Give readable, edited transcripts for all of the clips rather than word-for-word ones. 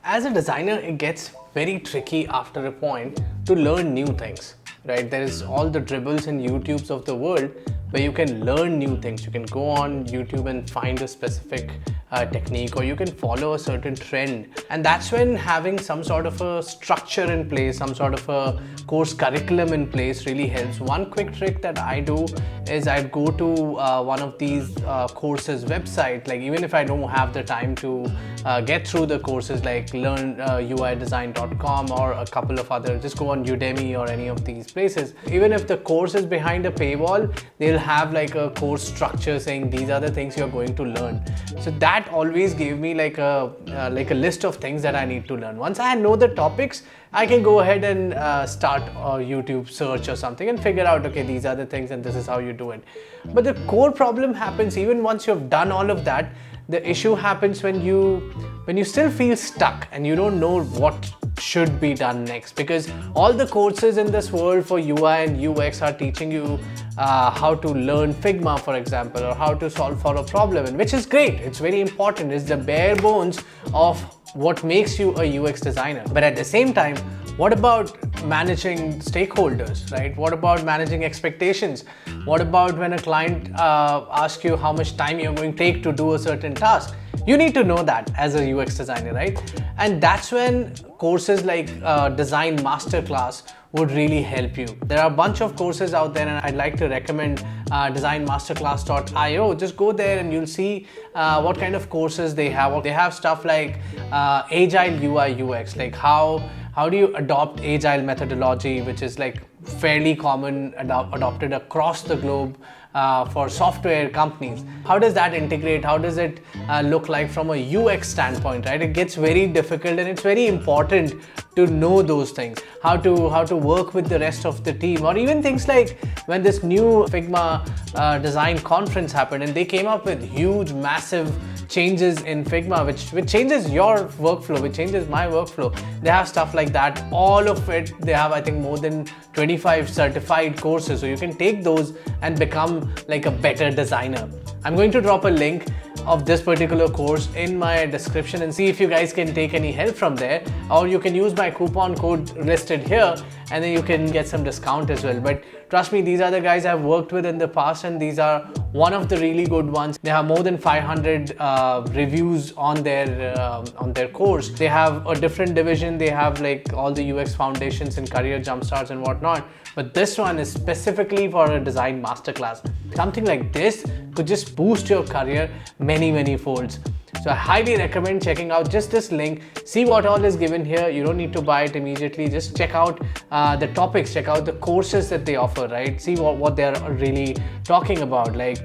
As a designer, it gets very tricky after a point to learn new things, right? There is all the dribbles and YouTubes of the world where you can learn new things. You can go on YouTube and find a specific technique, or you can follow a certain trend. And that's when having some sort of a structure in place, some sort of a course curriculum in place really helps. One quick trick that I do is I'd go to one of these courses website, like even if I don't have the time to get through the courses like learnuidesign.com or a couple of others, just go on Udemy or any of these places. Even if the course is behind a paywall, they'll have like a course structure saying these are the things you're going to learn. So that always gave me like a list of things that I need to learn. Once I know the topics, I can go ahead and start a YouTube search or something and figure out, okay, these are the things and this is how you do it. But the core problem happens even once you've done all of that. The issue happens when you still feel stuck and you don't know what should be done next, because all the courses in this world for UI and UX are teaching you how to learn Figma, for example, or how to solve for a problem, and which is great. It's very important. It's the bare bones of what makes you a UX designer. But at the same time, what about managing stakeholders, right? What about managing expectations? What about when a client asks you how much time you're going to take to do a certain task? You need to know that as a UX designer, right? And that's when courses like Design Masterclass would really help you. There are a bunch of courses out there, and I'd like to recommend designmasterclass.io. Just go there and you'll see what kind of courses they have. They have stuff like Agile UI UX, like how do you adopt Agile methodology, which is like fairly common, adopted across the globe for software companies. How does that integrate? How does it look like from a UX standpoint, right? It gets very difficult, and it's very important to know those things. How to work with the rest of the team, or even things like when this new Figma design conference happened and they came up with huge, massive changes in Figma, which changes your workflow, which changes my workflow. They have stuff like that. All of it, they have, I think, more than 25 certified courses. So you can take those and become like a better designer. I'm going to drop a link of this particular course in my description and see if you guys can take any help from there, or you can use my coupon code listed here and then you can get some discount as well. But trust me, these are the guys I've worked with in the past, and these are one of the really good ones. They have more than 500 reviews on their course. They have a different division. They have like all the UX foundations and career jumpstarts and whatnot. But this one is specifically for a design masterclass. Something like this could just boost your career many folds. So I highly recommend checking out just this link. See what all is given here. You don't need to buy it immediately. Just check out the topics, check out the courses that they offer, right? See what they're really talking about. Like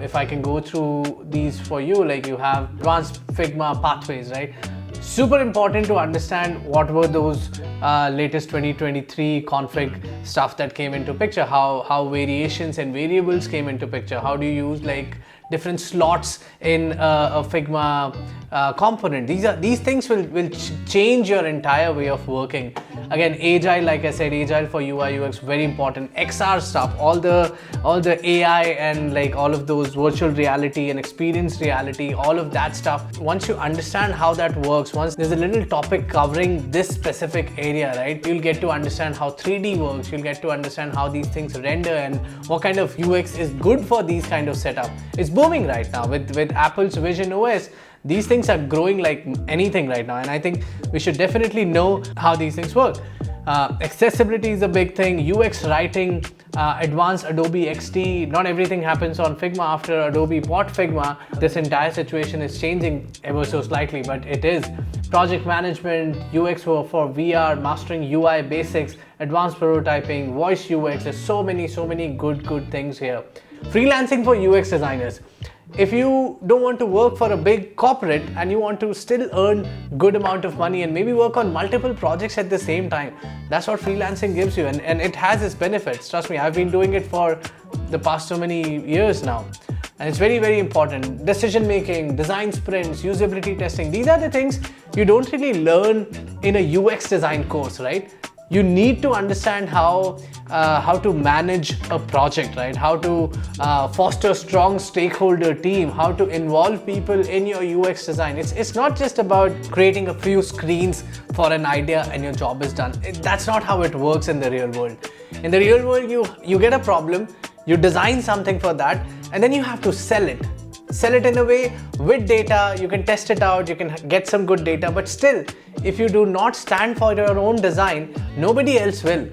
if I can go through these for you, like you have advanced Figma pathways, right? Super important to understand what were those latest 2023 config stuff that came into picture, how variations and variables came into picture, how do you use like different slots in a Figma component. These things will change your entire way of working. Again, Agile, like I said, Agile for UI UX, very important. XR stuff, all the AI and like all of those virtual reality and experienced reality, all of that stuff. Once you understand how that works, once there's a little topic covering this specific area, right, you'll get to understand how 3D works. You'll get to understand how these things render and what kind of UX is good for these kind of setup. It's booming right now with Apple's Vision OS. These things are growing like anything right now, and I think we should definitely know how these things work. Accessibility is a big thing. UX writing, advanced Adobe XD. Not everything happens on Figma. After Adobe bought Figma, this entire situation is changing ever so slightly, but it is. Project management, UX for VR, mastering UI basics, advanced prototyping, voice UX. There's so many good things here. Freelancing for UX designers. If you don't want to work for a big corporate and you want to still earn good amount of money and maybe work on multiple projects at the same time, that's what freelancing gives you, and it has its benefits. Trust me, I've been doing it for the past so many years now, and it's very important. Decision making, design sprints, usability testing, these are the things you don't really learn in a UX design course, right? You need to understand how to manage a project, right? How to foster a strong stakeholder team, how to involve people in your UX design. It's not just about creating a few screens for an idea and your job is done. That's not how it works in the real world. In the real world, you get a problem, you design something for that, and then you have to sell it. Sell it in a way with data. You can test it out, you can get some good data, but still, if you do not stand for your own design, nobody else will.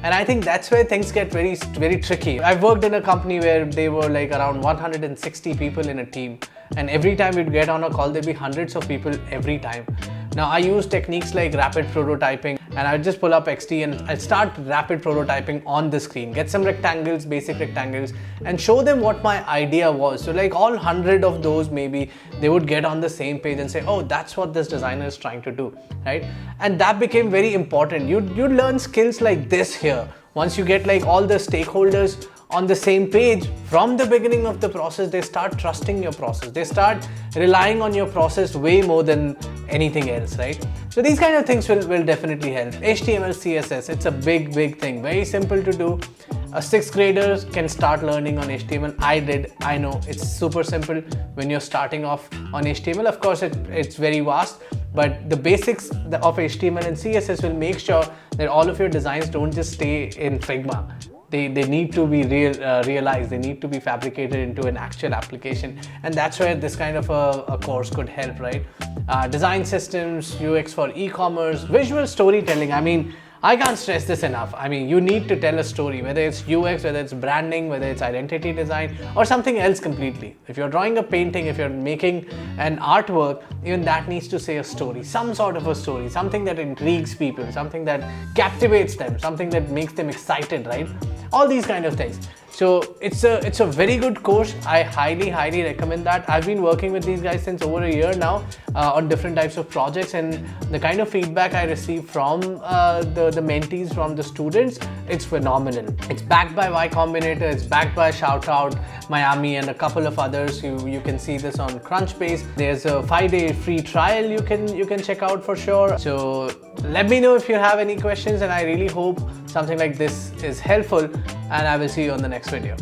And I think that's where things get very, very tricky. I've worked in a company where they were like around 160 people in a team, and every time we'd get on a call, there'd be hundreds of people every time. Now I use techniques like rapid prototyping, and I'd just pull up XD and I'd start rapid prototyping on the screen, get some rectangles, basic rectangles, and show them what my idea was. So like all 100 of those, maybe they would get on the same page and say, oh, that's what this designer is trying to do, right? And that became very important. You'd learn skills like this here. Once you get like all the stakeholders on the same page from the beginning of the process, they start trusting your process. They start relying on your process way more than anything else, right? So these kind of things will definitely help. HTML, CSS, it's a big thing. Very simple to do. A 6th grader can start learning on HTML. I know it's super simple when you're starting off on HTML. Of course, it's very vast, but the basics of HTML and CSS will make sure that all of your designs don't just stay in Figma. They need to be realized, they need to be fabricated into an actual application, and that's where this kind of a course could help, right? Design systems, UX for e-commerce, visual storytelling. I mean, I can't stress this enough. I mean, you need to tell a story, whether it's UX, whether it's branding, whether it's identity design, or something else completely. If you're drawing a painting, if you're making an artwork, even that needs to say a story, some sort of a story, something that intrigues people, something that captivates them, something that makes them excited, right? All these kind of things. So it's a very good course. I highly recommend that. I've been working with these guys since over a year now on different types of projects, and the kind of feedback I receive from the mentees, from the students, it's phenomenal. It's backed by Y Combinator, it's backed by Shoutout Miami and a couple of others. You can see this on Crunchbase. There's a 5-day free trial you can check out for sure. So let me know if you have any questions, and I really hope something like this is helpful, and I will see you on the next video.